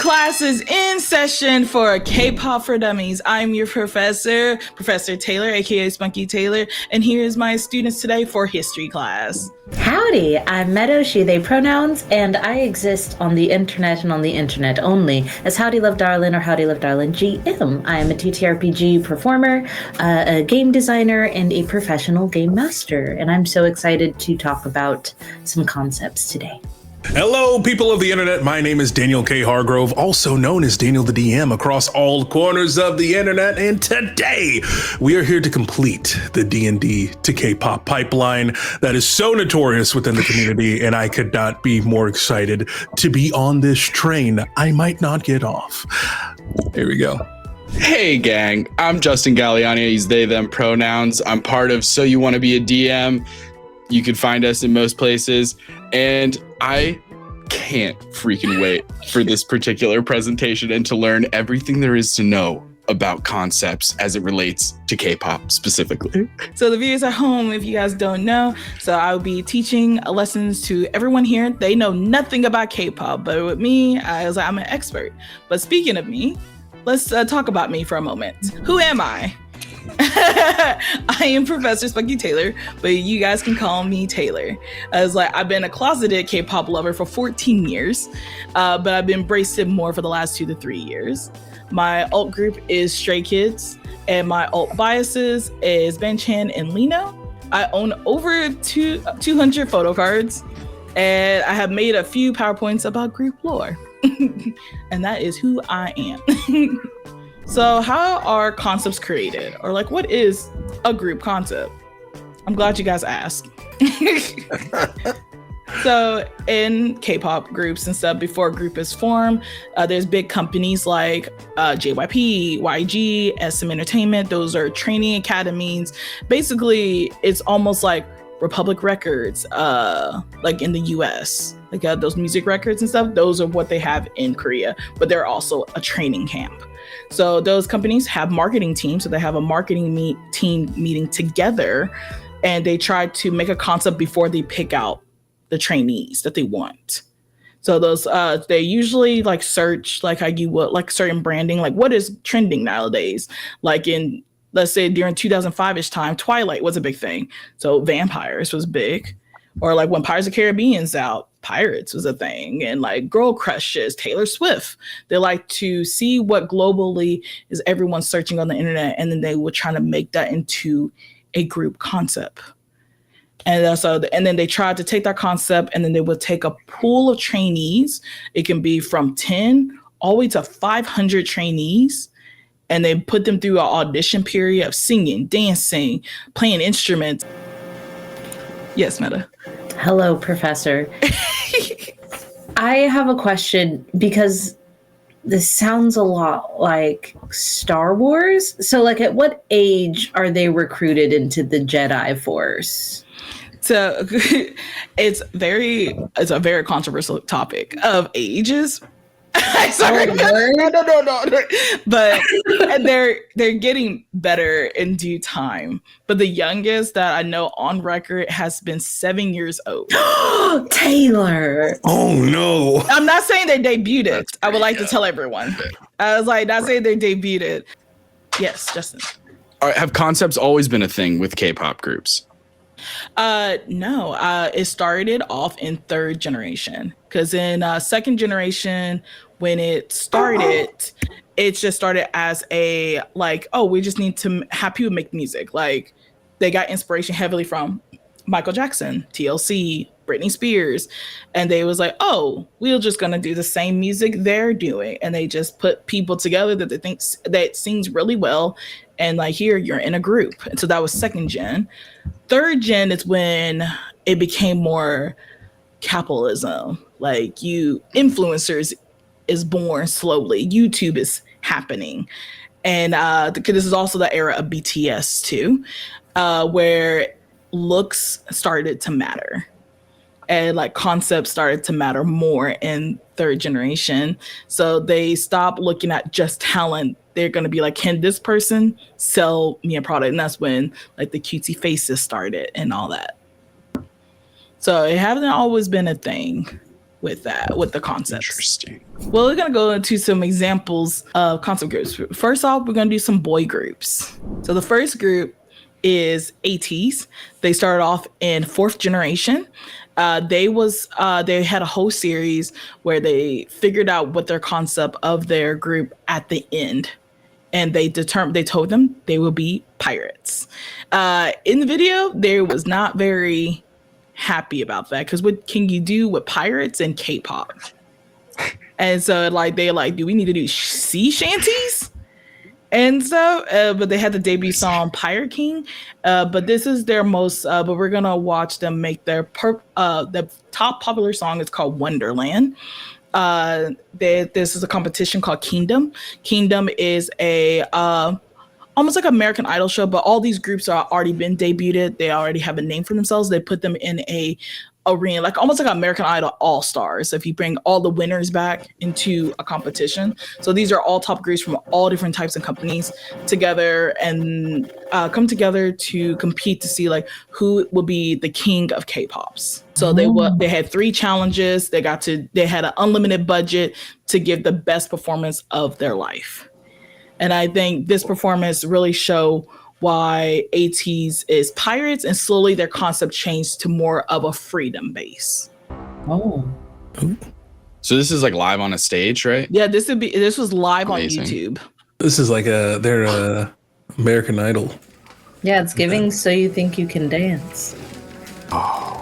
Class is in session for K-Pop for Dummies. I'm your professor, Professor Taylor, aka Spunky Taylor, and here's my students today for history class. Howdy, I'm Meadow, she, they pronouns, and I exist on the internet and on the internet only as Howdy Love Darlin or Howdy Love Darlin GM. I am a TTRPG performer, a game designer, and a professional game master, and I'm so excited to talk about some concepts today. Hello, people of the internet. My name is Daniel K. Hargrove, also known as Daniel the DM across all corners of the internet. And today we are here to complete the D&D to K-pop pipeline that is so notorious within the community. And I could not be more excited to be on this train. I might not get off. Here we go. Hey gang, I'm Justin Galliani. I use they, them pronouns. I'm part of So You Want to Be a DM. You can find us in most places. And I can't freaking wait for this particular presentation and to learn everything there is to know about concepts as it relates to K-pop specifically. So the viewers at home, if you guys don't know, so I'll be teaching lessons to everyone here. They know nothing about K-pop, but with me, I'm an expert. But speaking of me, let's talk about me for a moment. Who am I? I am Professor Spunky Taylor, but you guys can call me Taylor. I've been a closeted K-pop lover for 14 years, but I've been embraced it more for the last 2 to 3 years. My alt group is Stray Kids, and my alt biases is Benchan and Lino. I own over 200 photo cards, and I have made a few PowerPoints about group lore. And that is who I am. So how are concepts created? Or what is a group concept? I'm glad you guys asked. So in K-pop groups and stuff, before a group is formed, there's big companies like JYP, YG, SM Entertainment. Those are training academies. Basically, it's almost like Republic Records, in the US. Those music records and stuff, those are what they have in Korea, but they're also a training camp. So those companies have marketing teams. So they have a marketing team meeting together, and they try to make a concept before they pick out the trainees that they want. So those they usually search how you would certain branding, what is trending nowadays. Let's say during 2005-ish time, Twilight was a big thing. So vampires was big. Or when Pirates of the Caribbean's out, Pirates was a thing. And girl crushes, Taylor Swift. They like to see what globally is everyone searching on the internet, and then they would try to make that into a group concept. And then they tried to take that concept, and then they would take a pool of trainees. It can be from 10 all the way to 500 trainees. And they put them through an audition period of singing, dancing, playing instruments. Yes, Meta. Hello, Professor. I have a question because this sounds a lot like Star Wars. So at what age are they recruited into the Jedi Force? So it's a very controversial topic of ages. Sorry, no. But they're getting better in due time. But the youngest that I know on record has been 7 years old. Taylor. Oh no! I'm not saying they debuted it. I would like to tell everyone. I was not saying they debuted it. Yes, Justin. Have concepts always been a thing with K-pop groups? No, it started off in third generation, because in second generation, when it started, it just started as a we just need to have people make music. They got inspiration heavily from Michael Jackson, TLC, Britney Spears, and they was we're just gonna do the same music they're doing, and they just put people together that they think that sings really well, and here you're in a group. And so that was second gen. Third gen is when it became more capitalism. Influencers is born slowly. YouTube is happening. And this is also the era of BTS too, where looks started to matter. And concepts started to matter more in third generation. So they stopped looking at just talent. They're going to be can this person sell me a product? And that's when the cutesy faces started and all that. So it hasn't always been a thing. with the concepts. Interesting. Well, we're gonna go into some examples of concept groups. First off, we're gonna do some boy groups. So the first group is ATEEZ. They started off in 4th generation. They had a whole series where they figured out what their concept of their group at the end, and they told them they will be pirates. In the video, they was not very happy about that, because what can you do with pirates and K-pop? And so do we need to do sea shanties? And so, but they had the debut song Pirate King, but this is their most, but we're gonna watch them make their, the top popular song is called Wonderland. This is a competition called Kingdom. Kingdom is a, almost like American Idol show, but all these groups are already been debuted. They already have a name for themselves. They put them in a arena, like almost like American Idol All Stars. If you bring all the winners back into a competition, so these are all top groups from all different types of companies together and come together to compete to see like who will be the king of K-pops. So they had 3 challenges. They had an unlimited budget to give the best performance of their life. And I think this performance really show why ATEEZ is pirates, and slowly their concept changed to more of a freedom base. Oh. So this is like live on a stage, right? Yeah, this was live Amazing. on YouTube. This is like their American Idol. Yeah, it's giving So You Think You Can Dance. Oh.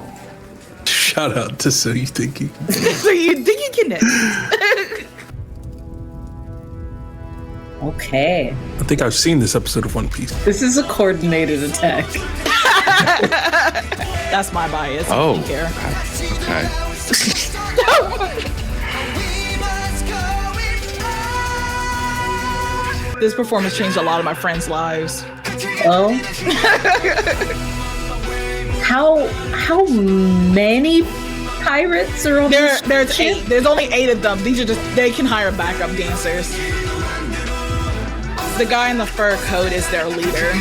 Shout out to So You Think You Can. So you think you can dance? Okay. I think I've seen this episode of One Piece. This is a coordinated attack. That's my bias. Oh. I don't care. Okay. This performance changed a lot of my friends' lives. Oh. How many pirates are on this There's ship? 8. There's only 8 of them. They can hire backup dancers. The guy in the fur coat is their leader.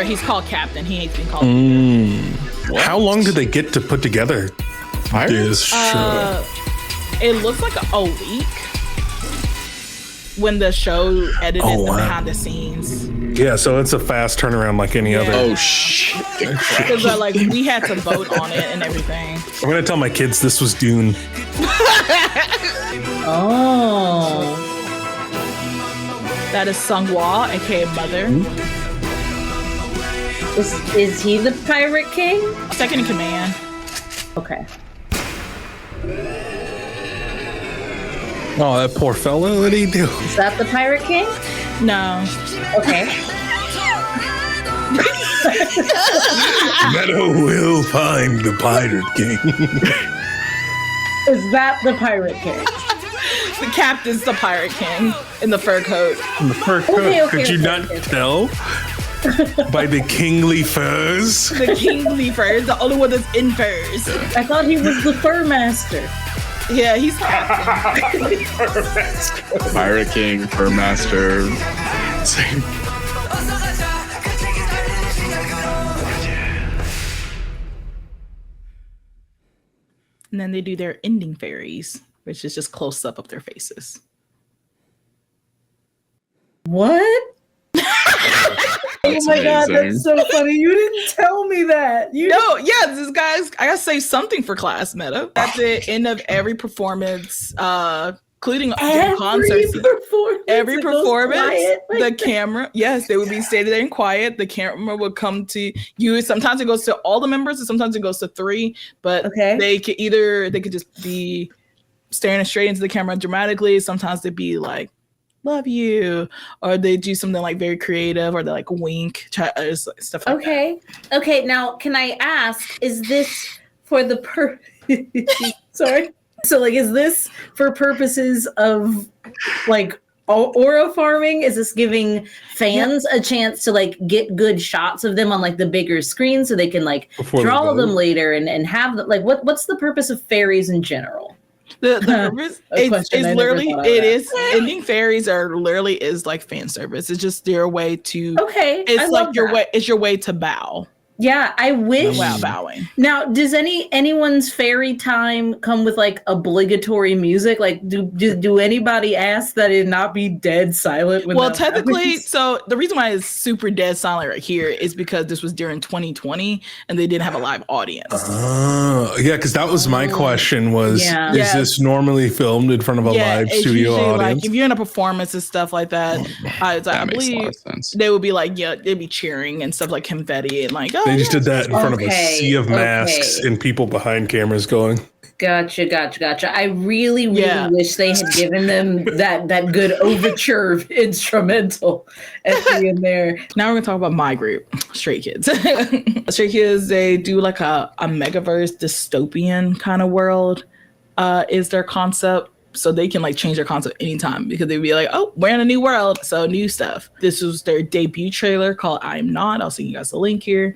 He's called Captain. He hates being called leader. How long did they get to put together this show? It looks like a week when the show edited the behind the scenes. Yeah, so it's a fast turnaround like any other. Oh shit. Because like we had to vote on it and everything. I'm gonna tell my kids this was Dune. Oh. That is Sunghwa, aka Mother. Is he the Pirate King? Second in command. Okay. Oh, that poor fellow. What did he do? Is that the Pirate King? No. Okay. Meadow will find the Pirate King. Is that the Pirate King? The captain's the Pirate King in the fur coat. In the fur coat. Okay, Could you not tell? By the kingly furs? The kingly furs, the only one that's in furs. I thought he was the Fur Master. Yeah, he's captain. Pirate King, Fur Master. Same. And then they do their ending fairies, which is just close up of their faces. What? That's oh my god, amazing. that's so funny. You didn't tell me that. No, yeah, this guys, I gotta say something for class, Meta. At the end of every performance, including concerts, every performance, the camera, yes, they would be standing there in quiet. The camera would come to you. Sometimes it goes to all the members, and sometimes it goes to 3. But they could just be staring straight into the camera dramatically. Sometimes they'd be like, "Love you," or they do something like very creative, or they like wink, stuff like that. Okay. Now, can I ask? Is this for the Sorry. So, like, is this for purposes of like aura farming? Is this giving fans a chance to like get good shots of them on like the bigger screen so they can like draw them later and have them? Like, what's the purpose of fairies in general? The purpose it's literally ending fairies are literally is like fan service. It's just their way to it's like your way to bow. Yeah, I wish. Wow, bowing. Now, does anyone's fairy time come with like obligatory music? Like, do anybody ask that it not be dead silent? When Well, that technically, happens? so the reason why it's super dead silent right here is because this was during 2020 and they didn't have a live audience. Yeah, because that was my question was, Yeah. is Yeah. this normally filmed in front of a live it's studio usually, audience? like if you're in a performance and stuff like that, I That makes a lot believe of sense. they would be like, yeah, they'd be cheering and stuff like confetti and like, oh, They just did that in front of a Okay, sea of masks okay. and people behind cameras going, Gotcha. I really Yeah. wish they had given them that good overture instrumental at the end there. Now we're gonna talk about my group, Stray Kids. Stray Kids, they do like a megaverse dystopian kind of world, is their concept. So they can like change their concept anytime because they'd be like, oh, we're in a new world, so new stuff. This was their debut trailer called I'm Not. I'll send you guys a link here.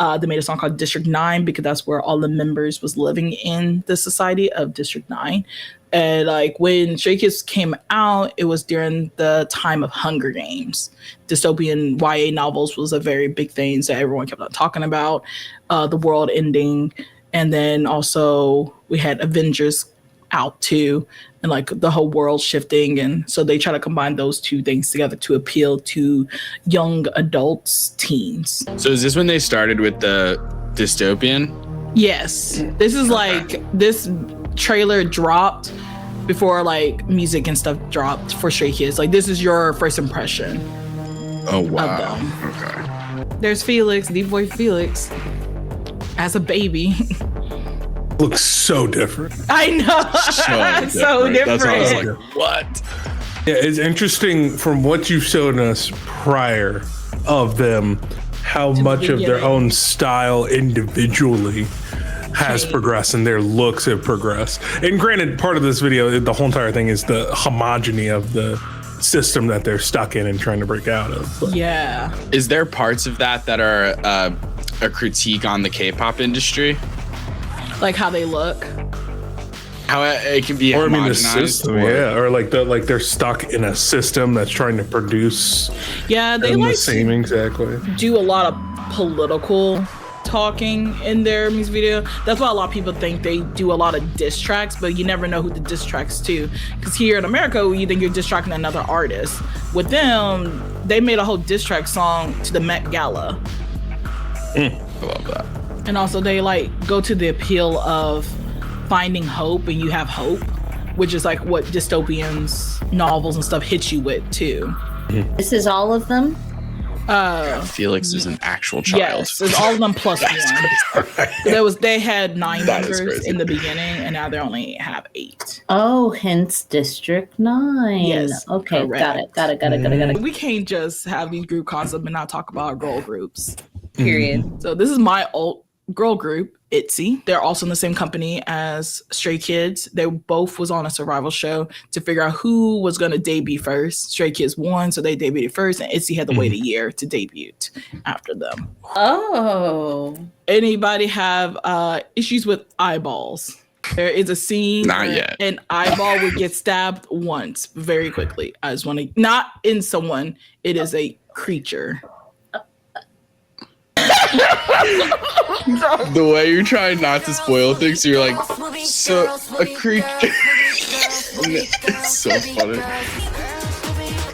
They made a song called District 9 because that's where all the members was living in the society of District 9. And like when Stray Kids came out, it was during the time of Hunger Games. Dystopian YA novels was a very big thing, so everyone kept on talking about the world ending. And then also we had Avengers out too, and like the whole world shifting, and so they try to combine those two things together to appeal to young adults, teens. So is this when they started with the dystopian? Yes, this is like this trailer dropped before like music and stuff dropped for Stray Kids. Like this is your first impression. Oh wow. them. Okay. There's Felix, the boy Felix, as a baby. looks so different. I know, so different. That's why I was like, what? Yeah, it's interesting from what you've shown us prior of them, how much of their beginning. own style individually has progressed and their looks have progressed. And granted, part of this video, the whole entire thing is the homogeny of the system that they're stuck in and trying to break out of. But Yeah. Is there parts of that are a critique on the K-pop industry? Like how they look. How it can be or I mean the homogenized, system, or- yeah, or like they're stuck in a system that's trying to produce Yeah, they them like the same exactly. do a lot of political talking in their music video. That's why a lot of people think they do a lot of diss tracks, but you never know who the diss tracks to. Because here in America, you think you're diss tracking another artist. With them, they made a whole diss track song to the Met Gala. I love that. And also they like go to the appeal of finding hope, and you have hope, which is like what dystopians novels and stuff hit you with too. This is all of them? Felix is an actual child. Yes, it's all of them plus one. They had 9 That is members crazy. in the beginning, and now they only have 8. Oh, hence District 9. Yes, Okay, correct. got it. We can't just have these group concepts and not talk about our girl groups. Period. So this is my old girl group, ITZY. They're also in the same company as Stray Kids. They both was on a survival show to figure out who was going to debut first. Stray Kids won, so they debuted first, and ITZY had to wait a year to debut after them. Oh. Anybody have issues with eyeballs? There is a scene Not where yet. an eyeball would get stabbed once very quickly. I just want to, not in someone, it is a creature. The way you're trying not to spoil things, you're like, so a creature. It's so funny.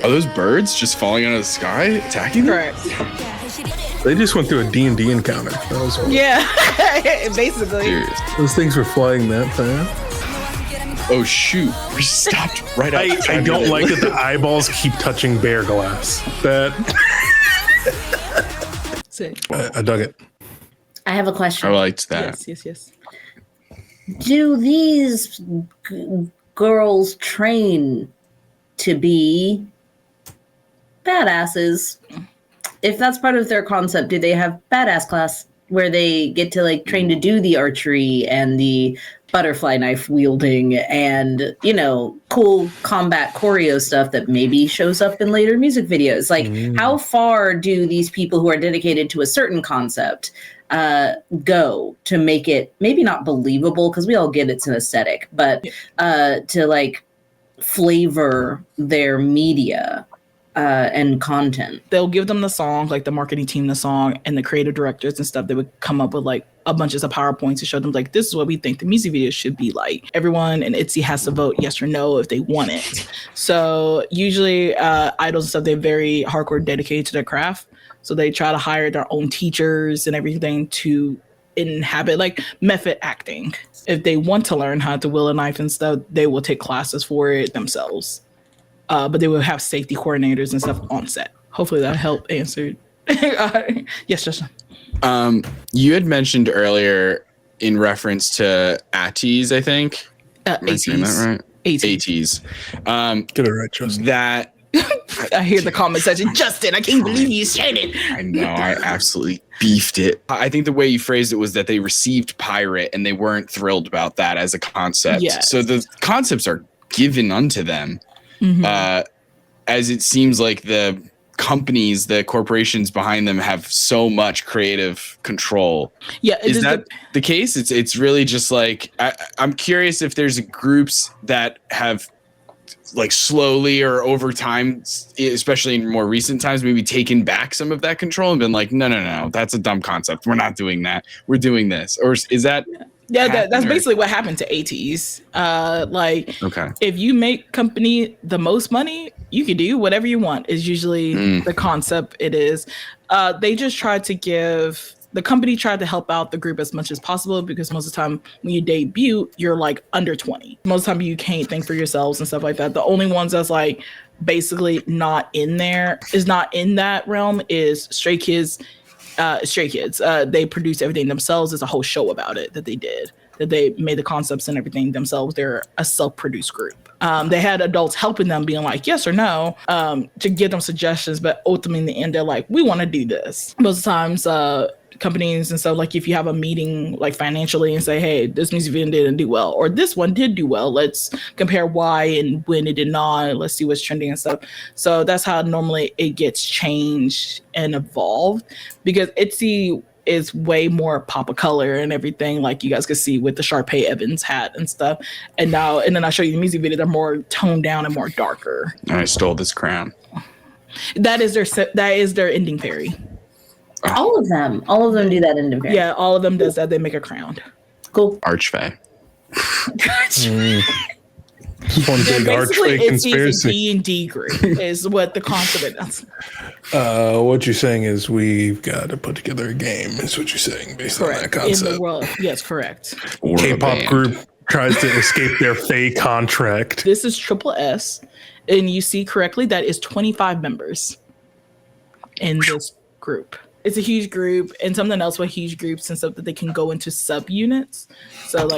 Are those birds just falling out of the sky, attacking them? Correct. They just went through a D&D encounter. That was all. Yeah, basically. Serious. Those things were flying that fast. Oh shoot! We stopped right out. I don't like that the eyeballs keep touching bare glass. That I dug it. I have a question. I liked that. Yes. Do these girls train to be badasses? If that's part of their concept, do they have badass class where they get to like train to do the archery and the butterfly knife wielding and, you know, cool combat choreo stuff that maybe shows up in later music videos? Like, how far do these people who are dedicated to a certain concept go to make it maybe not believable, because we all get it's an aesthetic, but to like flavor their media and content. They'll give them the song, like the marketing team the song, and the creative directors and stuff. They would come up with like a bunch of PowerPoints to show them like, this is what we think the music video should be like. Everyone in ITZY has to vote yes or no if they want it. So usually idols and stuff, they're very hardcore dedicated to their craft. So they try to hire their own teachers and everything to inhabit like method acting. If they want to learn how to wield a knife and stuff, they will take classes for it themselves. But they will have safety coordinators and stuff on set. Hopefully that helped answer. Yes, Justin. You had mentioned earlier in reference to ATZY, I think. Am I saying that right? ATZY. Get it right, Justin. That I hear the comment section. Justin, I can't believe you said it. I know, I absolutely beefed it. I think the way you phrased it was that they received Pirate and they weren't thrilled about that as a concept. Yes. So the concepts are given unto them. As it seems like the companies, the corporations behind them have so much creative control. Yeah. Is that the case? It's really just like, I'm curious if there's groups that have like slowly or over time, especially in more recent times, maybe taken back some of that control and been like, no, that's a dumb concept. We're not doing that. We're doing this. Or is that... Yeah, that's basically what happened to ATs. If you make company the most money, you can do whatever you want is usually the concept it is. They just tried to the company tried to help out the group as much as possible because most of the time when you debut, you're like under 20. Most of the time you can't think for yourselves and stuff like that. The only ones that's like basically not in that realm is Stray Kids. They produce everything themselves. There's a whole show about it that they did, that they made the concepts and everything themselves. They're a self-produced group. They had adults helping them being like yes or no to give them suggestions, but ultimately in the end they're like, we want to do this. Most of the times companies and stuff, like if you have a meeting like financially and say, hey, this music video didn't do well or this one did do well, let's compare why and when it did not, let's see what's trending and stuff. So that's how normally it gets changed and evolved, because ITZY is way more pop of color and everything, like you guys could see with the Sharpay Evans hat and stuff. And then I show you the music video, they're more toned down and more darker. I stole this crown. That is their ending fairy. All of them do that in Japan. Yeah, all of them does that. They make a crown. Cool. Archfey. One big Archfey conspiracy. D&D group is what the concept is. What you're saying is we've got to put together a game, is what you're saying, based on that concept. In the world, yes, correct. K-pop group tries to escape their Faye contract. This is TripleS, and you see correctly that is 25 members in this group. It's a huge group, and something else with huge groups and stuff that they can go into subunits. So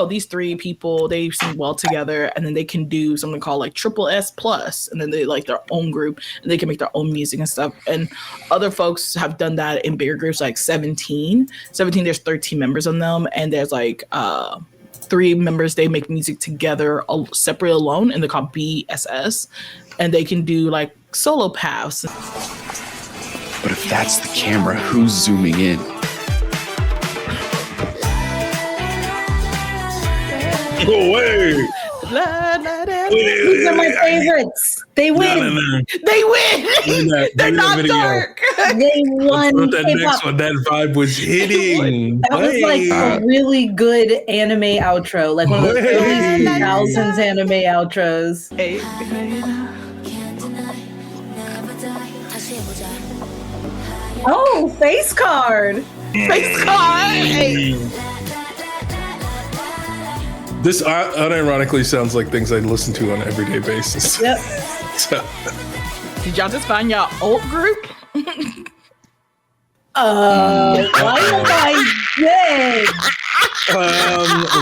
these three people, they seem well together, and then they can do something called like TripleS Plus, and then they like their own group, and they can make their own music and stuff. And other folks have done that in bigger groups, like 17. There's 13 members on them, and there's like 3 members. They make music together, separate alone, and they're called BSS, and they can do like solo paths. But if that's the camera, who's zooming in? Go away! These are my favorites. They win. No. They win. They're not dark. They won. That next one, that vibe was hitting. That was like a really good anime outro, like one of the early 2000s anime outros. Oh, face card. Face card. This unironically sounds like things I listen to on an everyday basis. Yep. So. Did y'all just find y'all alt group? Why am I dead?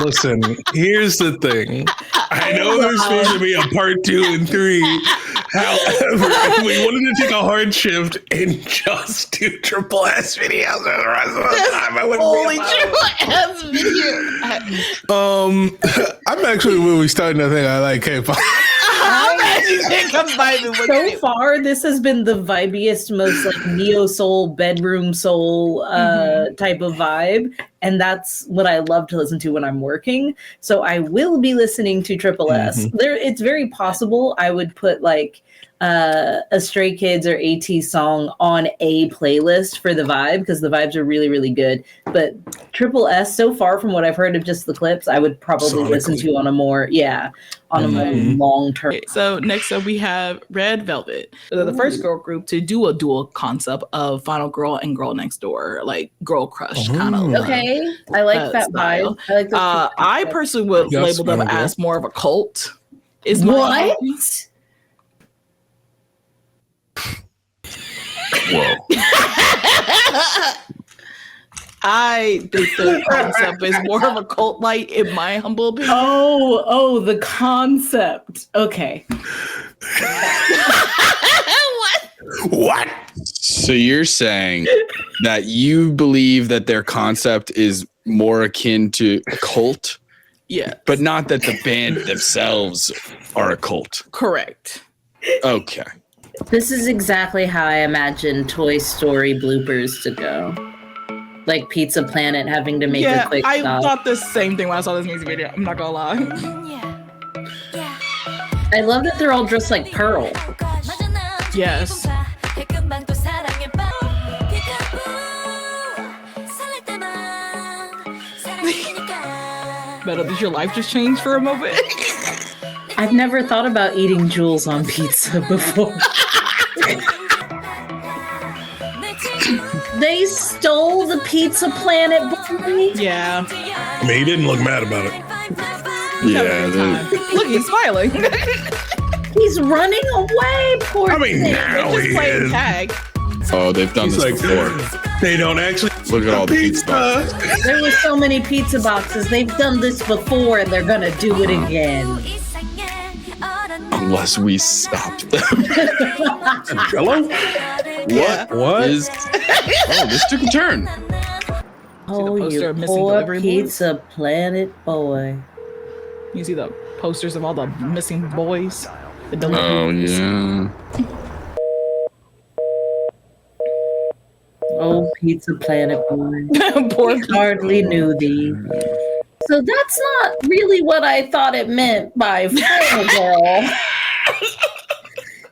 Listen, here's the thing. I know there's supposed to be a part 2 and 3. However, if we wanted to take a hard shift and just do TripleS videos for the rest of the time, I wouldn't be TripleS video. I'm actually really starting to think I like K-pop. So far, this has been the vibiest, most like neo soul, bedroom soul type of vibe, and that's what I love to listen to when I'm working. So I will be listening to TripleS. It's very possible I would put like a Stray Kids or AT song on a playlist for the vibe, because the vibes are really, really good. But S, so far from what I've heard of just the clips, I would probably listen to on a more, on a more long term. Okay, so next up we have Red Velvet. They're the first girl group to do a dual concept of Final Girl and Girl Next Door, like girl crush kind of. Okay, I like that style. vibe. I like I personally would label them as more of a cult. Is what? Whoa. I think the concept is more of a cult like, in my humble opinion. Oh, the concept. Okay. What? So you're saying that you believe that their concept is more akin to a cult? Yeah. But not that the band themselves are a cult. Correct. Okay. This is exactly how I imagine Toy Story bloopers to go. Like Pizza Planet having to make a quick I stop. thought the same thing when I saw this music video. I'm not gonna lie. I love that they're all dressed like Pearl. Yes. Metal, did your life just change for a moment? I've never thought about eating jewels on pizza before. They stole the Pizza Planet boy? Yeah. I mean, he didn't look mad about it. Yeah. Look, he's smiling. He's running away, poor I mean, thing. now Just he playing is. tag. Oh, they've done He's this like, before. they don't actually Look at all the pizza. There were so many pizza boxes. They've done this before and they're gonna do it again. Unless we stop them. Hello? What? Oh, this took a turn. Oh, poster you of missing poor delivery boys? Pizza Planet boy. You see the posters of all the missing boys? The Oh, deliveries. yeah. Oh, Pizza Planet boy. Poor Hardly knew thee. So that's not really what I thought it meant by Final Girl.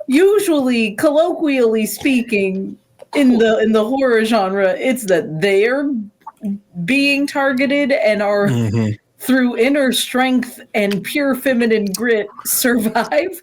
Usually, colloquially speaking, in the horror genre, it's that they're being targeted and are through inner strength and pure feminine grit survive.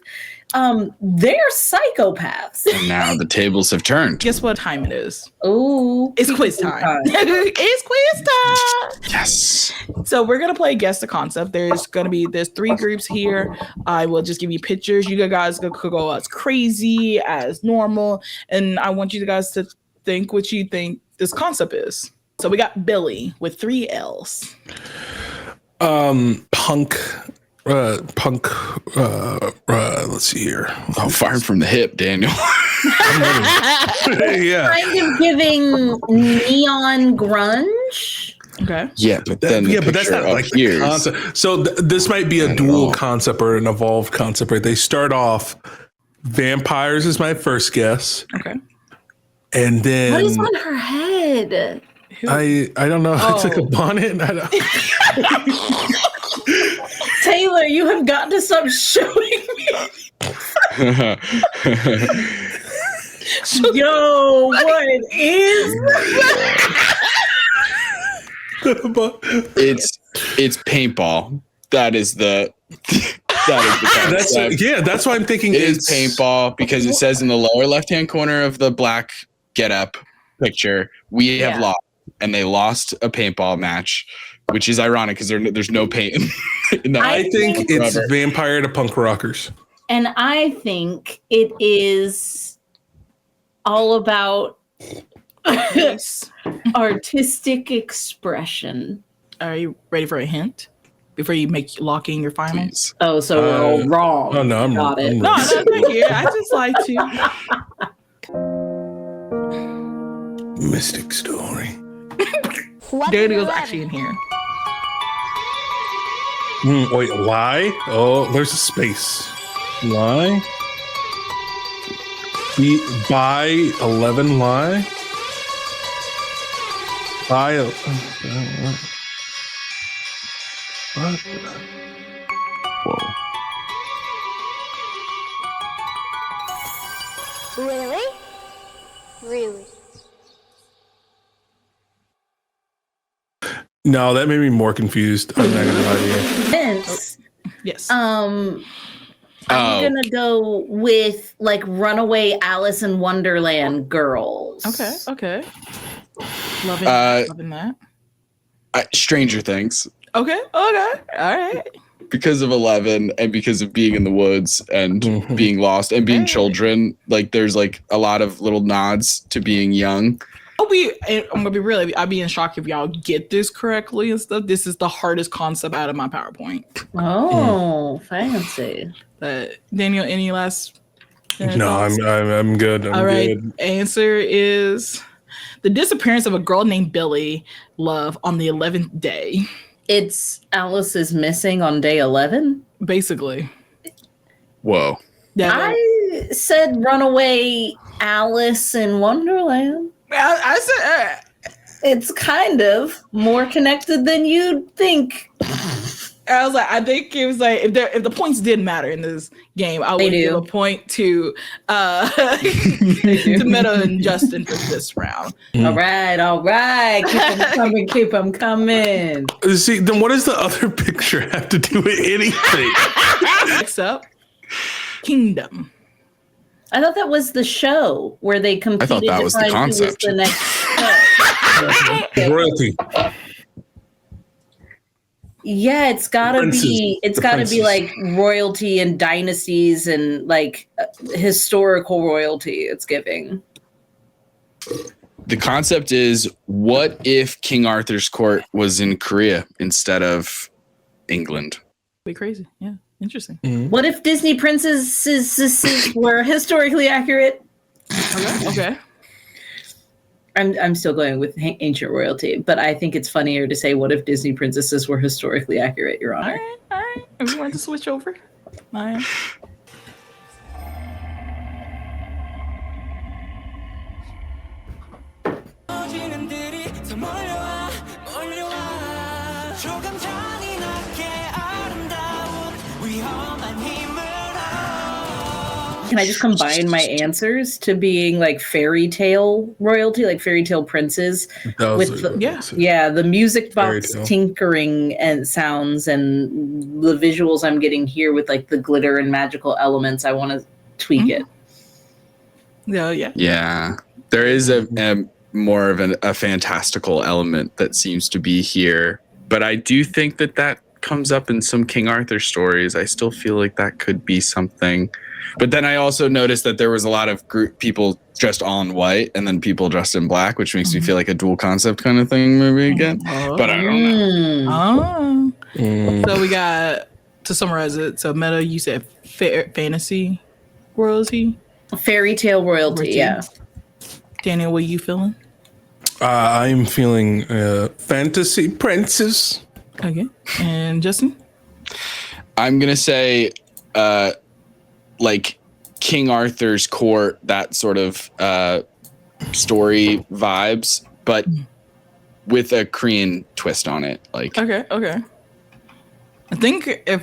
They're psychopaths. And now the tables have turned. Guess what time it is? Oh, It's quiz time. It's quiz time. Yes. So we're gonna play guess the concept. There's 3 groups here. I will just give you pictures. You guys could go as crazy as normal, and I want you guys to think what you think this concept is. So we got Billlie with 3 L's. Punk. Let's see here. Oh, fired from the hip, Daniel. Yeah. kind of giving neon grunge. Okay. Yeah, but then But that's not like the here. concept. So this might be a dual concept or an evolved concept, right? They start off vampires is my first guess, Okay. and then What is on her head? I don't know. It's like a bonnet. I don't. Taylor, you have got to stop showing me. Yo, what is It's paintball. That is the concept. That's why I'm thinking It is paintball because it says in the lower left-hand corner of the black get-up picture, we have lost, and they lost a paintball match, which is ironic because there's no paint. I think it's vampire to punk rockers. And I think it is all about artistic expression. Are you ready for a hint before you lock in your final? Please. Oh, so we're all wrong. Oh no, I'm Got it. No, thank you. I just like to. Mystic story. Daniel's actually in here. Wait, lie? Oh, there's a space. Lie? Buy 11 lie? Buy a... What? Whoa. Really? Really? No, that made me more confused. I'm not gonna lie to you. Vince, Yes. I'm gonna go with like Runaway Alice in Wonderland girls. Okay. Loving that. Stranger Things. Okay. All right. Because of 11 and because of being in the woods and being lost and being children, like there's like a lot of little nods to being young. I'm gonna be real. I'd be in shock if y'all get this correctly and stuff. This is the hardest concept out of my PowerPoint. Oh, fancy. Daniel, any last? No, I'm good. I'm all right. good. Answer is the disappearance of a girl named Billlie Love on the 11th day. It's Alice is missing on day 11. Basically. Whoa. Yeah. I said Runaway Alice in Wonderland. I said It's kind of more connected than you'd think. I was like, I think it was like if the points did matter in this game, I would give a point to to Meadow and Justin for this round. All right. Keep them coming. See, then what does the other picture have to do with anything? Next up, Kingdom. I thought that was the show where they competed. I thought that was the concept. The next show. Royalty. Yeah, it's gotta be like royalty and dynasties and like historical royalty. It's giving. The concept is, what if King Arthur's court was in Korea instead of England? Be crazy. Yeah. Interesting. What if Disney princesses were historically accurate? Okay. I'm still going with ancient royalty, but I think it's funnier to say, what if Disney princesses were historically accurate, Your Honor? All right. If you want to switch over. All right. Can I just combine my answers to being like fairy tale royalty, like fairy tale princes, with the music box tinkering and sounds and the visuals I'm getting here with like the glitter and magical elements? I want to tweak it. Yeah. There is a more of a fantastical element that seems to be here, but I do think that comes up in some King Arthur stories. I still feel like that could be something. But then I also noticed that there was a lot of people dressed all in white and then people dressed in black, which makes me feel like a dual concept kind of thing maybe again. But I don't know. So we got, to summarize it, so Meta, you said fantasy royalty? Fairy tale royalty, yeah. Daniel, what are you feeling? I'm feeling fantasy princess. Okay. And Justin? I'm going to say like King Arthur's court, that sort of story vibes, but with a Korean twist on it. Like Okay. I think if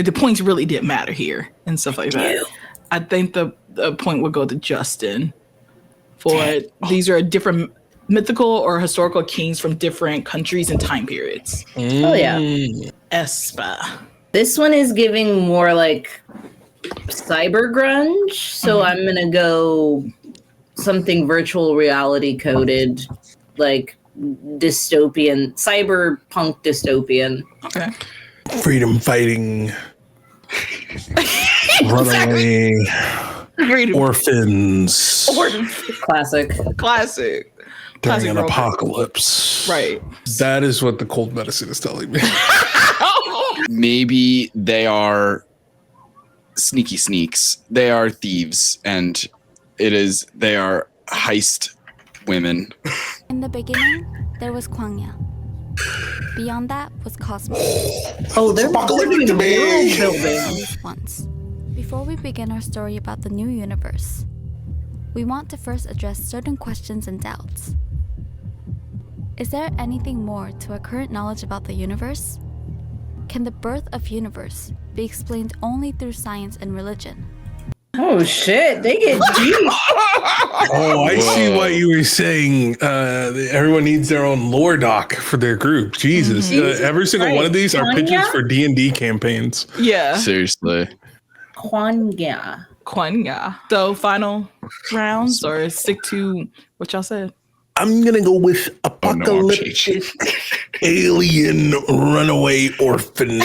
the points really did matter here and stuff like that, I think the point would go to Justin for these are different mythical or historical kings from different countries and time periods. Oh yeah. Espa. This one is giving more like cyber grunge, so I'm gonna go something virtual reality coded, like dystopian, cyberpunk dystopian. Okay. Freedom fighting. Runaway. Orphans. Classic. During an apocalypse. Right. That is what the cold medicine is telling me. Maybe they are sneaky sneaks. They are thieves, and they are heist women. In the beginning, there was Kwangya. Beyond that was Cosmos. Oh, they're doing world building. Once. Before we begin our story about the new universe, we want to first address certain questions and doubts. Is there anything more to our current knowledge about the universe? Can the birth of universe be explained only through science and religion? Oh shit, they get deep. Oh, I see why you were saying everyone needs their own lore doc for their group. Jesus, every single one of these are pitches for D&D campaigns. Yeah. Seriously. Kwanya. So final rounds or stick to what y'all said? I'm gonna go with apocalyptic alien runaway orphan.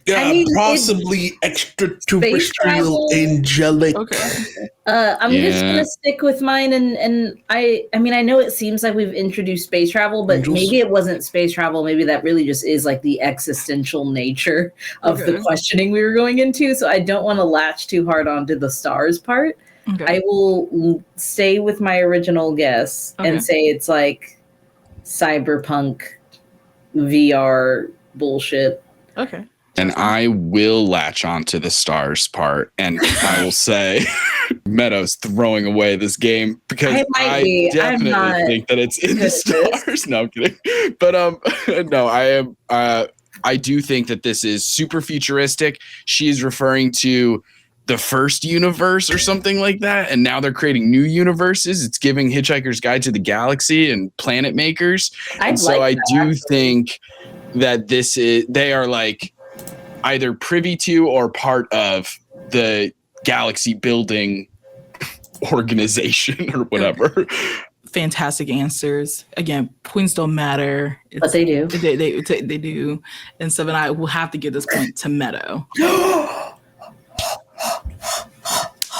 Yeah, I mean, possibly extraterrestrial angelic. Okay. I'm just gonna stick with mine, and I mean, I know it seems like we've introduced space travel, but maybe it wasn't space travel. Maybe that really just is like the existential nature of the questioning we were going into. So I don't want to latch too hard onto the stars part. Okay. I will stay with my original guess and say it's like cyberpunk VR bullshit. Okay. And I will latch on to the stars part, and I will say Meadow's throwing away this game because I definitely think that it's in the stars. No, I'm kidding. But no, I am. I do think that this is super futuristic. She is referring to the first universe or something like that, and now they're creating new universes. It's giving Hitchhiker's Guide to the Galaxy and Planet Makers. I do think that they are like either privy to or part of the galaxy building organization or whatever. Fantastic answers. Again, points don't matter. But they do. They do. And Seven I will have to give this point to Meadow.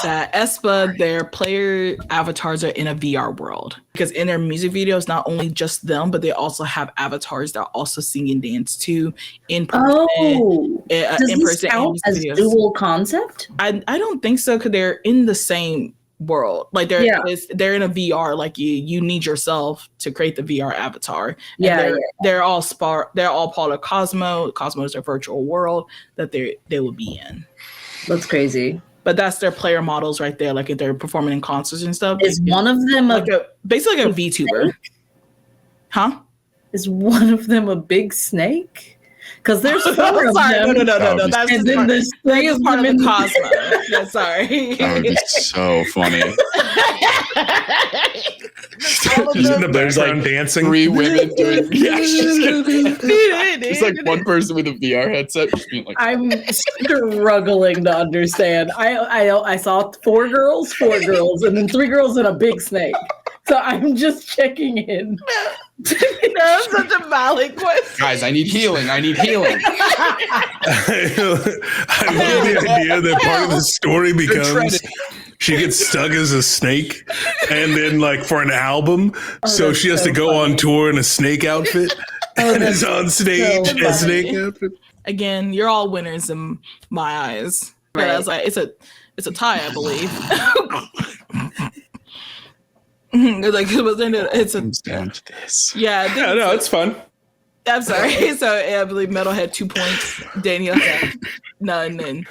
That aespa, their player avatars are in a VR world. Because in their music videos, not only just them, but they also have avatars that also sing and dance too in person. Oh, does this count as dual concept? I don't think so, because they're in the same world. Like they're in a VR. Like you need yourself to create the VR avatar. And they're all part of Cosmo. Cosmo is their virtual world that they will be in. That's crazy. But that's their player models right there. Like if they're performing in concerts and stuff. Is one of them basically a VTuber? Snake? Huh? Is one of them a big snake? Because there's four of them. No. That's and then there's three of them in the Cosmo. Yeah, sorry. That would be so funny. There's like dancing. 3 women doing. It's like one person with a VR headset just being like. I'm struggling to understand. I saw 4 girls, and then 3 girls and a big snake. So I'm just checking in. That's such a valid question. Guys, I need healing. I love the idea that part of the story becomes she gets stuck as a snake, and then like for an album, so she has to go on tour in a snake outfit, and is on stage in a snake outfit. Again, you're all winners in my eyes. Right. I was like, it's a tie, I believe. It's fun. I'm sorry. So I believe Metal had 2 points. Daniel had none, and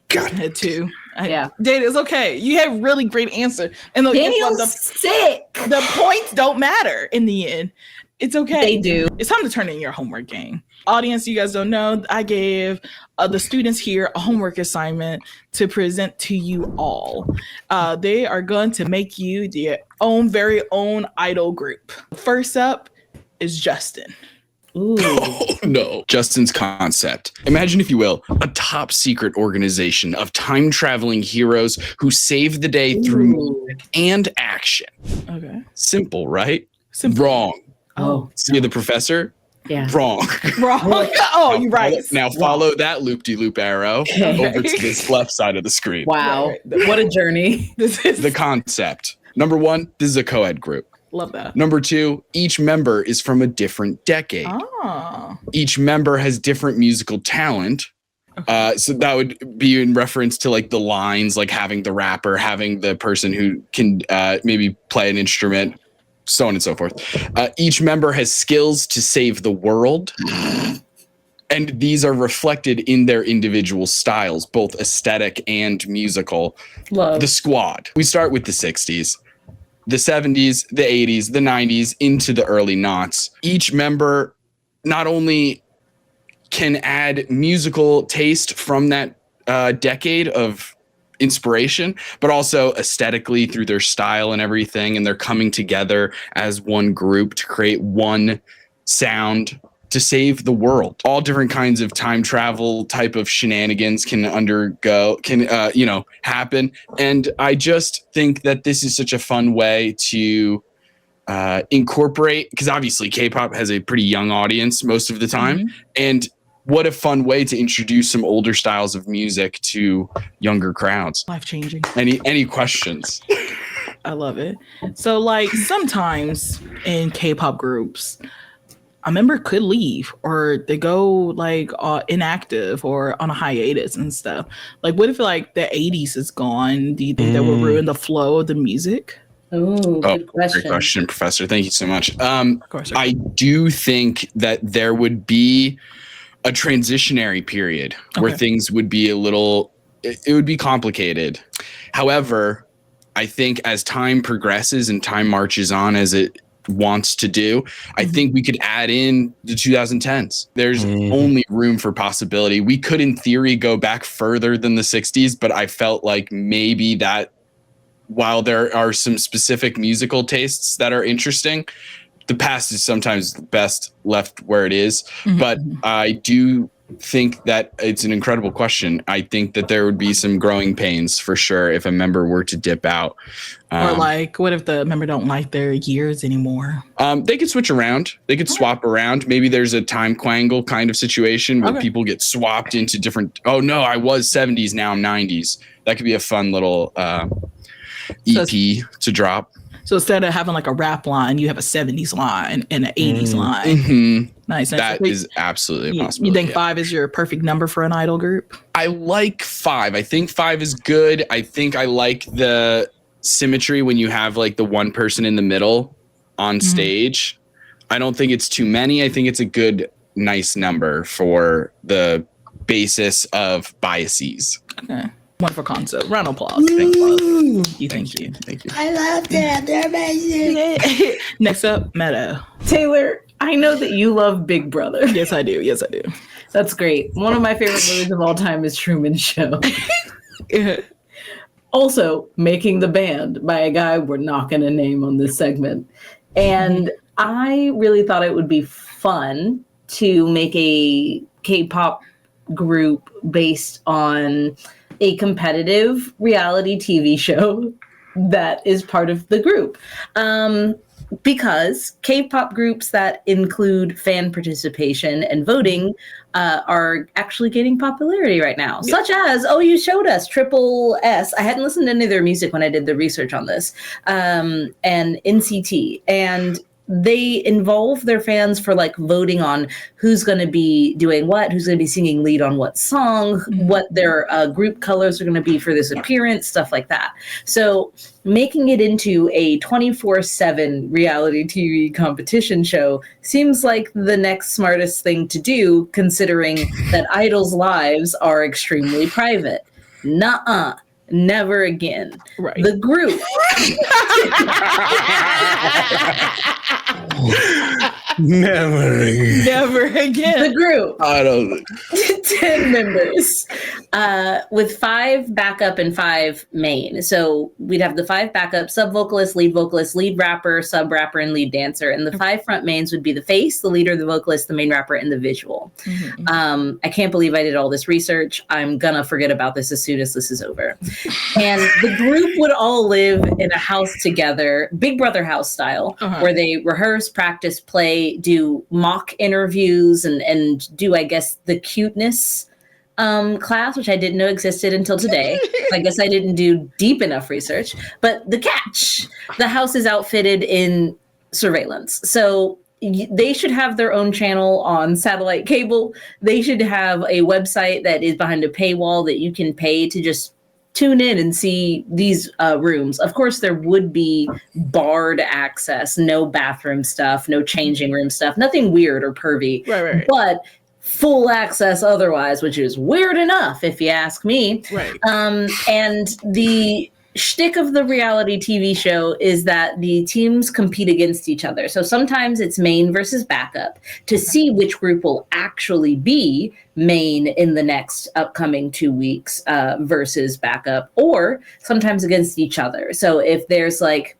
God had 2. Daniel, it's okay. You had really great answer. And Daniel's sick. The points don't matter in the end. It's okay. They do. It's time to turn in your homework game. Audience, you guys don't know, I gave the students here a homework assignment to present to you all. They are going to make you their very own idol group. First up is Justin. Ooh. Oh, no. Justin's concept. Imagine, if you will, a top secret organization of time traveling heroes who save the day through movement and action. Okay. Simple, right? Simple. Wrong. Oh. See the professor? Yeah. Wrong. Oh, you're right. Now follow that loop-de-loop arrow over to this left side of the screen. Wow. What a journey. This is the concept. Number 1, this is a co-ed group. Love that. Number 2, each member is from a different decade. Oh. Each member has different musical talent. Okay. So that would be in reference to like the lines, like having the rapper, having the person who can maybe play an instrument, so on and so forth. Each member has skills to save the world. And these are reflected in their individual styles, both aesthetic and musical. Love. The squad. We start with the 60s, the 70s, the 80s, the 90s, into the early noughts. Each member not only can add musical taste from that decade of inspiration, but also aesthetically through their style and everything. And they're coming together as one group to create one sound to save the world. All different kinds of time travel type of shenanigans can happen. And I just think that this is such a fun way to incorporate, because obviously K-pop has a pretty young audience most of the time. Mm-hmm. And what a fun way to introduce some older styles of music to younger crowds. Life-changing. Any questions? I love it. So like sometimes in K-pop groups, a member could leave or they go like inactive or on a hiatus and stuff. Like what if like the 80s is gone? Do you think that would ruin the flow of the music? Ooh, good question. Great question, Professor. Thank you so much. Of course, I do think that there would be a transitionary period where things would be it would be complicated. However, I think as time progresses and time marches on as it wants to do, I think we could add in the 2010s. There's only room for possibility. We could in theory go back further than the 60s, but I felt like maybe that while there are some specific musical tastes that are interesting, the past is sometimes best left where it is. Mm-hmm. But I do think that it's an incredible question. I think that there would be some growing pains for sure if a member were to dip out. Or like, what if the member don't like their years anymore? They could switch around. They could swap around. Maybe there's a time quangle kind of situation where people get swapped into different, oh no, I was 70s, now I'm 90s. That could be a fun little EP to drop. So instead of having like a rap line, you have a 70s line and an 80s line. Mm-hmm. Nice. That is absolutely possible. You think 5 is your perfect number for an idol group? I like 5. I think 5 is good. I think I like the symmetry when you have like the one person in the middle on stage. I don't think it's too many. I think it's a good, nice number for the basis of biases. Okay. Wonderful concept. Round of applause. Thank you. Thank you. I love them. They're amazing. Next up, Meadow. Taylor, I know that you love Big Brother. Yes, I do. That's great. One of my favorite movies of all time is Truman Show. Also, Making the Band by a guy we're not going to name on this segment. And I really thought it would be fun to make a K-pop group based on a competitive reality TV show that is part of the group. Because K-pop groups that include fan participation and voting are actually gaining popularity right now, such as, you showed us TripleS. I hadn't listened to any of their music when I did the research on this, and NCT. And they involve their fans for like voting on who's going to be doing what, who's going to be singing lead on what song, what their group colors are going to be for this appearance, stuff like that. So making it into a 24/7 reality TV competition show seems like the next smartest thing to do, considering that idols' lives are extremely private. Nuh-uh. Never again. Right. The group. Never again. The group. I don't. 10 members, with 5 backup and 5 main. So we'd have the 5 backup: sub vocalist, lead rapper, sub rapper, and lead dancer. And the 5 front mains would be the face, the leader, the vocalist, the main rapper, and the visual. I can't believe I did all this research. I'm gonna forget about this as soon as this is over. And the group would all live in a house together, Big Brother house style, where they rehearse, practice, play, do mock interviews, and do, I guess, the cuteness class, which I didn't know existed until today. I guess I didn't do deep enough research. But the catch, the house is outfitted in surveillance. So they should have their own channel on satellite cable. They should have a website that is behind a paywall that you can pay to just tune in and see these rooms. Of course, there would be barred access, no bathroom stuff, no changing room stuff, nothing weird or pervy. Right. But full access otherwise, which is weird enough, if you ask me. Right. And the shtick of the reality TV show is that the teams compete against each other. So sometimes it's main versus backup to see which group will actually be main in the next upcoming 2 weeks versus backup, or sometimes against each other. So if there's like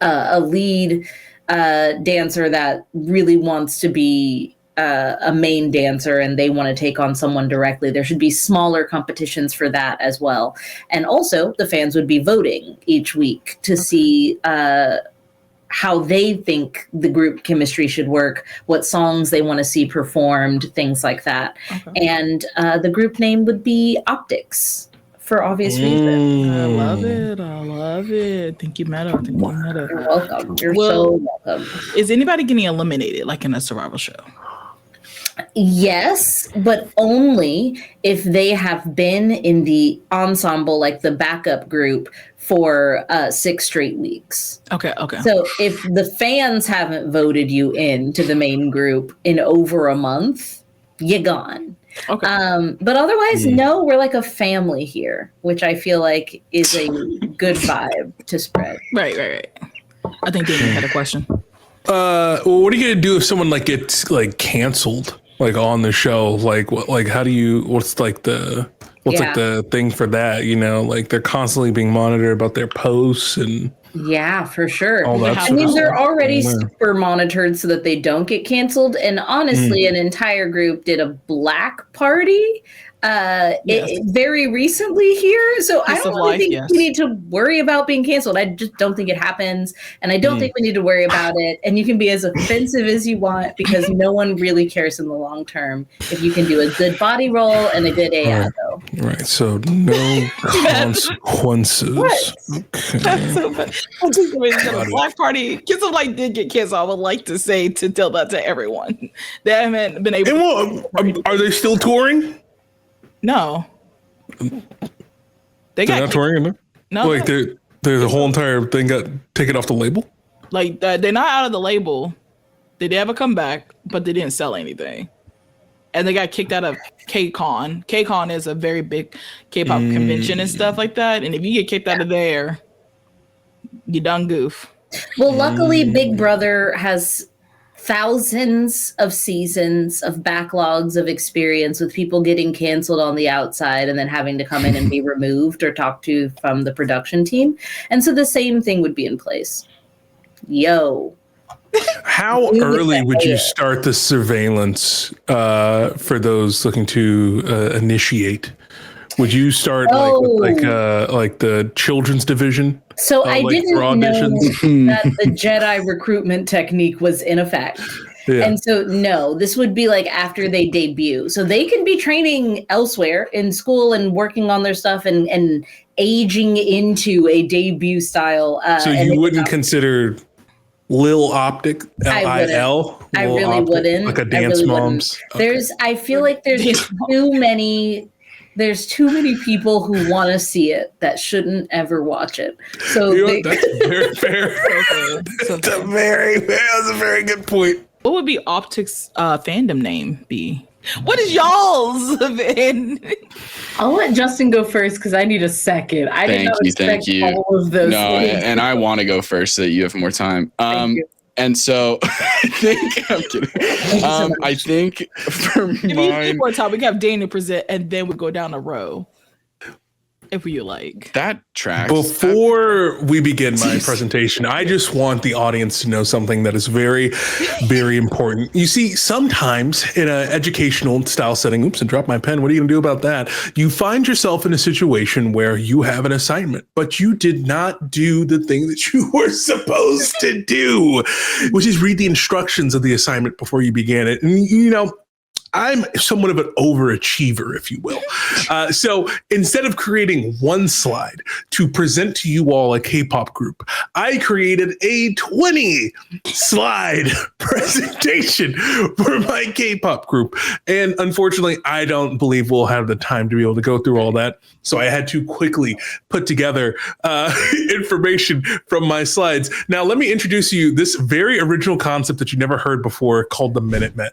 a lead dancer that really wants to be a main dancer and they want to take on someone directly, there should be smaller competitions for that as well. And also the fans would be voting each week to see how they think the group chemistry should work, what songs they want to see performed, things like that. Okay. And the group name would be Optics, for obvious reasons. I love it. I love it. Thank you, Meta. Thank you, Meta. You're welcome. You're so welcome. Is anybody getting eliminated like in a survival show? Yes, but only if they have been in the ensemble, like the backup group, for 6 straight weeks. Okay. So if the fans haven't voted you into the main group in over a month, you're gone. Okay. But otherwise, no, we're like a family here, which I feel like is a good vibe to spread. Right. I think David had a question. Well, what are you gonna do if someone like gets like canceled, like on the show? Like what? Like how do you? What's like the thing for that? You know, like they're constantly being monitored about their posts and. Yeah, for sure. I mean, they're already super monitored so that they don't get canceled. And honestly, an entire group did a black party very recently here. So I don't really think we need to worry about being canceled. I just don't think it happens. And I don't think we need to worry about it. And you can be as offensive as you want because no one really cares in the long term if you can do a good body roll and a good AI, though. Right. So no consequences. Okay. That's so funny. I'm just a black party. Kids of Light did get canceled. I would like to say to tell that to everyone. They haven't been able are they still touring? No. They're not touring? No. Like the whole entire thing got taken off the label? Like they're not out of the label. They did have a comeback, but they didn't sell anything. And they got kicked out of KCON. KCON is a very big K-pop convention and stuff like that. And if you get kicked out of there, you done goof. Well, luckily, Big Brother has thousands of seasons of backlogs of experience with people getting canceled on the outside and then having to come in and be removed or talked to from the production team. And so the same thing would be in place. How early would you start the surveillance for those looking to initiate? Would you start like the children's division? So I didn't know that the Jedi recruitment technique was in effect. Yeah. And so, no, this would be like after they debut. So they can be training elsewhere in school and working on their stuff and aging into a debut style. So you wouldn't consider Lil Optic, L-I-L? I really wouldn't. Like a Dance Moms? Okay. I feel like there's too many people who want to see it that shouldn't ever watch it. So that's very fair. That's a very good point. What would be Optics fandom name be? What is y'all's? I'll let Justin go first because I need a second. Thank you. All of those things. And I want to go first so that you have more time. Thank you. And so I think I'm kidding. I think for mine, we can have Daniel present, and then we go down a row. If you like that track. Before we begin my presentation, I just want the audience to know something that is very, very important. You see, sometimes in an educational style setting, oops, I dropped my pen. What are you gonna do about that? You find yourself in a situation where you have an assignment, but you did not do the thing that you were supposed to do, which is read the instructions of the assignment before you began it. And you know, I'm somewhat of an overachiever, if you will. So instead of creating one slide to present to you all a K-pop group, I created a 20-slide presentation for my K-pop group. And unfortunately, I don't believe we'll have the time to be able to go through all that. So I had to quickly put together information from my slides. Now, let me introduce you this very original concept that you never heard before called the Minutemen.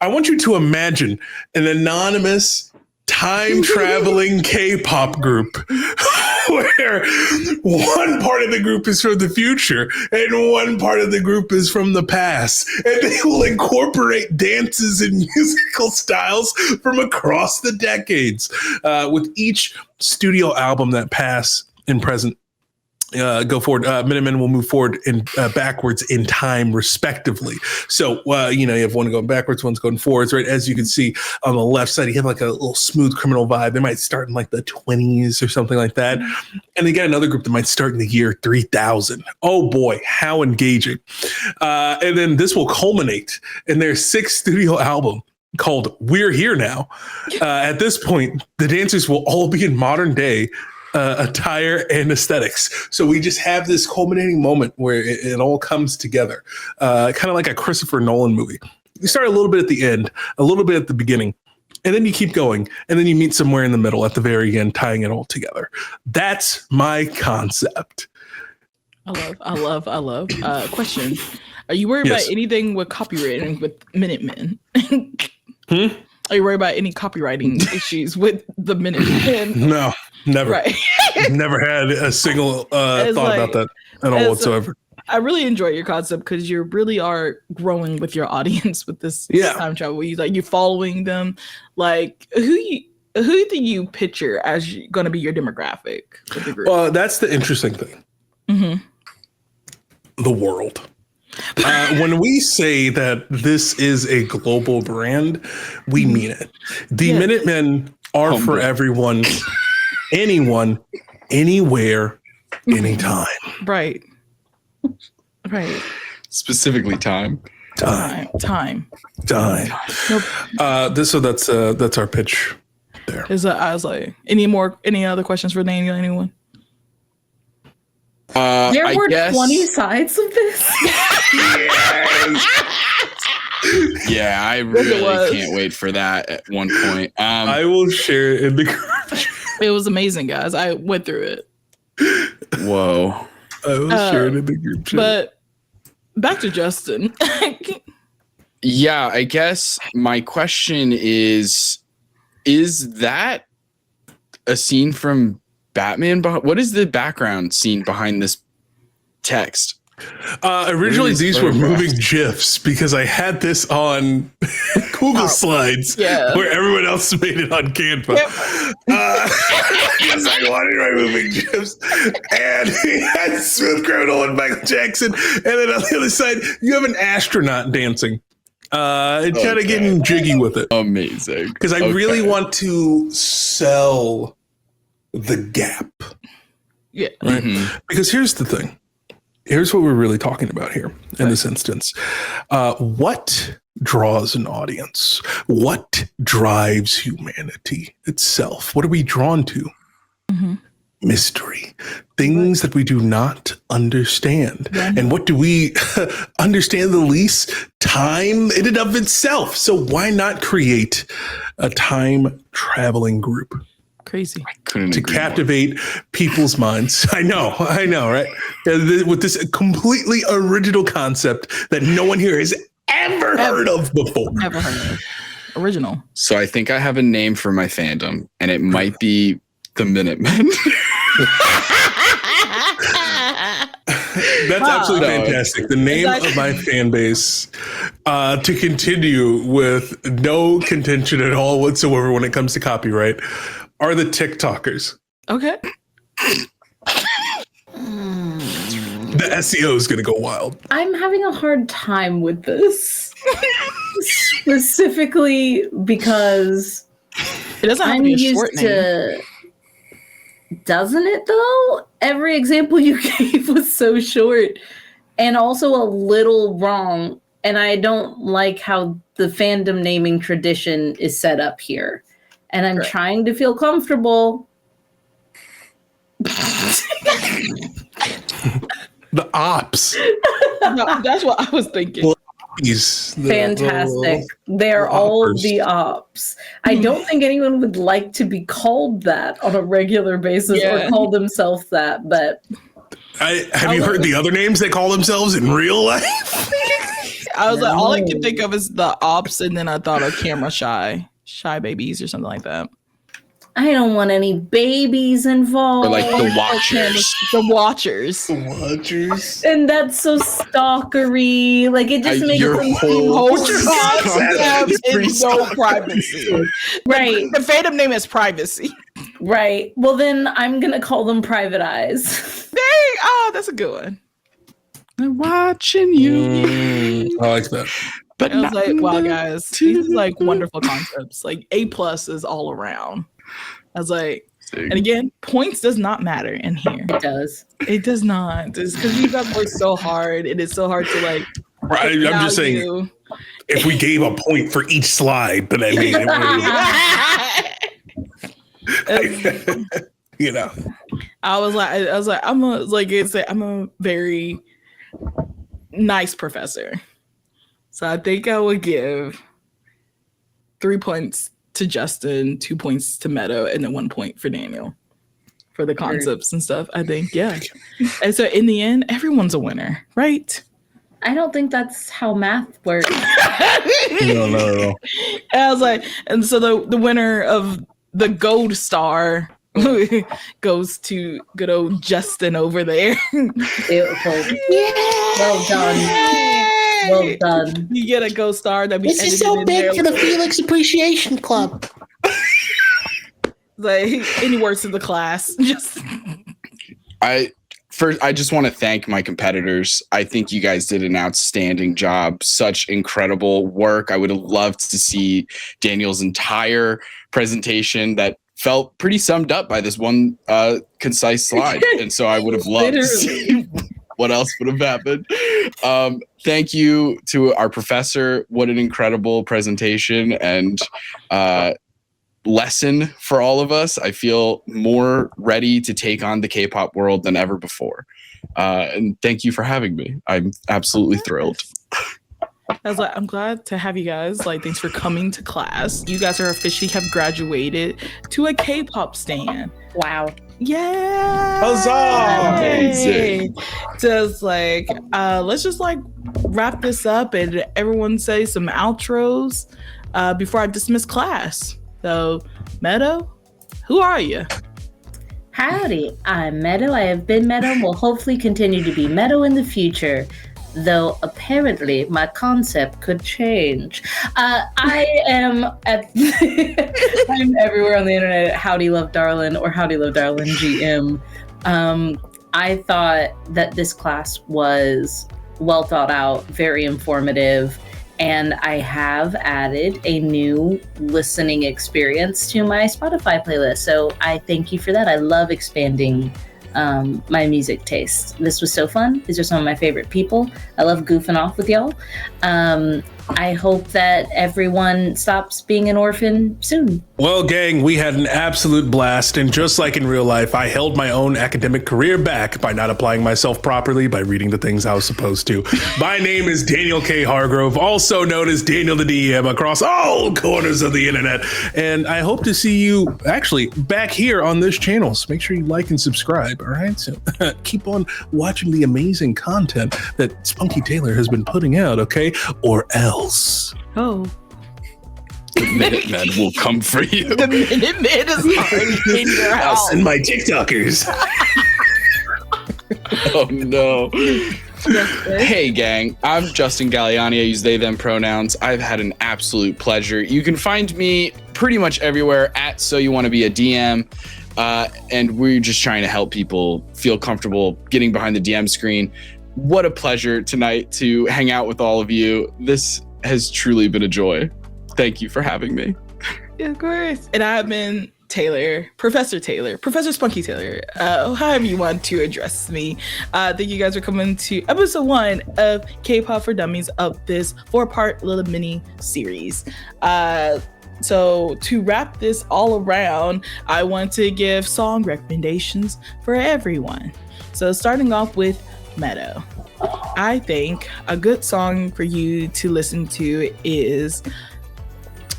I want you to imagine an anonymous time-traveling K-pop group where one part of the group is from the future and one part of the group is from the past. And they will incorporate dances and musical styles from across the decades. With each studio album that pass and present, go forward, Minutemen will move forward and backwards in time, respectively. So, you have one going backwards, one's going forwards, right? As you can see on the left side, you have like a little smooth criminal vibe. They might start in like the 20s or something like that. And they get another group that might start in the year 3000. Oh boy, how engaging. And then this will culminate in their 6th studio album called We're Here Now. At this point, the dancers will all be in modern day attire and aesthetics. So we just have this culminating moment where it all comes together, kind of like a Christopher Nolan movie. You start a little bit at the end, a little bit at the beginning, and then you keep going, and then you meet somewhere in the middle at the very end, tying it all together. That's my concept. I love. Question: Are you worried about anything with copywriting with Minutemen? Are you worried about any copywriting issues with the Minutemen? No, never. Right. Never had a single thought about that at all whatsoever. I really enjoy your concept because you really are growing with your audience with this time travel. You're following them. Like who do you picture as going to be your demographic with the group? Well, that's the interesting thing. Mm-hmm. The world. When we say that this is a global brand, we mean it. The Minutemen are for everyone, anyone, anywhere, anytime. Right. Specifically time. Time. Nope. So that's our pitch there. I was like, any other questions for Daniel? Anyone? There were 20 sides of this. Yeah, I really can't wait for that at one point. I will share it in the group. It was amazing, guys. I went through it. Whoa. I will share it in the group chat. But back to Justin. Yeah, I guess my question is that a scene from Batman? What is the background scene behind this text? Originally, these were moving GIFs because I had this on Google Slides where everyone else made it on Canva. Because I wanted my moving GIFs. And he had Smooth Criminal and Michael Jackson. And then on the other side, you have an astronaut dancing. And kind of getting jiggy with it. Amazing. Because I really want to sell the gap. Yeah. Right? Mm-hmm. Because here's the thing. Here's what we're really talking about here in this instance. What draws an audience? What drives humanity itself? What are we drawn to? Mm-hmm. Mystery. Things that we do not understand. Yeah. And what do we understand the least? Time in and of itself. So why not create a time traveling group? Crazy. To captivate people's minds. I know, right? With this completely original concept that no one here has ever heard of before. Never heard of. Original. So I think I have a name for my fandom, and it might be the Minutemen. That's absolutely fantastic. The name of my fan base, to continue with no contention at all whatsoever when it comes to copyright, are the TikTokers. Okay. The SEO is going to go wild. I'm having a hard time with this. Specifically because it doesn't have to be a short name. Doesn't it though? Every example you gave was so short and also a little wrong. And I don't like how the fandom naming tradition is set up here. And I'm trying to feel comfortable. The ops. No, that's what I was thinking. Fantastic. They're all the ops. I don't think anyone would like to be called that on a regular basis or call themselves that, but have you heard the other names they call themselves in real life? I was like, all I can think of is the ops, and then I thought of camera shy babies or something like that. I don't want any babies involved. Or like the Watchers. The Watchers. And that's so stalkery. Like it just makes your them whole concept pretty is no privacy. right. The fandom name is privacy. Right. Well, then I'm gonna call them Private Eyes. Dang! Oh, that's a good one. I'm watching you. I like that. But I was like, wow, guys, these are like wonderful concepts. Like A+ is all around. I was like, and again, points does not matter in here. It does. It does not. It's because you guys work so hard. It is so hard to like. Right, I'm just saying, if we gave a point for each slide, then I mean, you know. I'm a very nice professor. So I think I would give 3 points to Justin, 2 points to Meadow, and then 1 point for Daniel for the concepts and stuff. I think, yeah. And so in the end, everyone's a winner, right? I don't think that's how math works. No. And I was like, and so the winner of the gold star goes to good old Justin over there. Beautiful. Well done. Well done. You get a gold star. This is so big for the Felix Appreciation Club. Like any words in the class. I just want to thank my competitors. I think you guys did an outstanding job. Such incredible work. I would have loved to see Daniel's entire presentation that felt pretty summed up by this one concise slide. And so I would have loved to see what else would have happened. Thank you to our professor. What an incredible presentation and lesson for all of us. I feel more ready to take on the K-pop world than ever before. And thank you for having me. I'm absolutely thrilled. I was like, I'm glad to have you guys. Like, thanks for coming to class. You guys are officially have graduated to a K-pop stan. Wow. Yeah. Huzzah! Just like, let's just like wrap this up and everyone say some outros before I dismiss class. So, Meadow, who are you? Howdy, I'm Meadow. I have been Meadow and will hopefully continue to be Meadow in the future. Though apparently my concept could change. I am I'm everywhere on the internet at Howdy Love Darlin or Howdy Love Darlin GM. I thought that this class was well thought out, very informative, and I have added a new listening experience to my Spotify playlist. So I thank you for that. I love expanding my music taste. This was so fun. These are some of my favorite people. I love goofing off with y'all. I hope that everyone stops being an orphan soon. Well, gang, we had an absolute blast. And just like in real life, I held my own academic career back by not applying myself properly by reading the things I was supposed to. My name is Daniel K. Hargrove, also known as Daniel the DM across all corners of the internet. And I hope to see you actually back here on this channel. So make sure you like and subscribe. All right. So keep on watching the amazing content that Spunky Taylor has been putting out. OK, or else. Oh. The Minutemen will come for you. The Minutemen is already in your I'll house. send my TikTokers. Oh no. Hey gang, I'm Justin Galliani. I use they them pronouns. I've had an absolute pleasure. You can find me pretty much everywhere at So You Want to Be a DM. And we're just trying to help people feel comfortable getting behind the DM screen. What a pleasure tonight to hang out with all of you. This has truly been a joy. Thank you for having me. Yeah, of course. And I've been Professor Spunky Taylor, however you want to address me. Thank you guys for coming to episode 1 of K-Pop for Dummies of this 4-part little mini series. So to wrap this all around, I want to give song recommendations for everyone. So starting off with Meadow. I think a good song for you to listen to is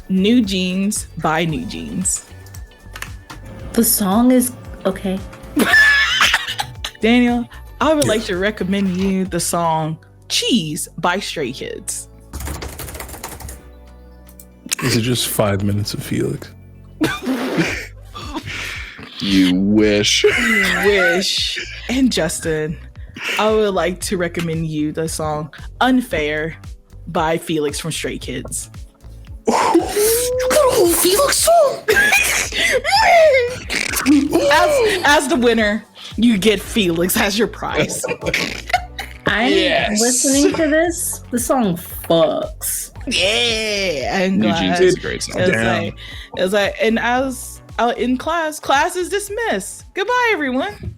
New Jeans by New Jeans. The song is okay. Daniel, I would like to recommend you the song Cheese by Stray Kids. Is it just 5 minutes of Felix? You wish. And Justin, I would like to recommend you the song Unfair by Felix from Stray Kids. Felix song. As the winner, you get Felix as your prize. I'm Yes. listening to this. The song fucks. Yeah, I'm New glad. Jeans is a great song. It was like, and as in class is dismissed. Goodbye, everyone.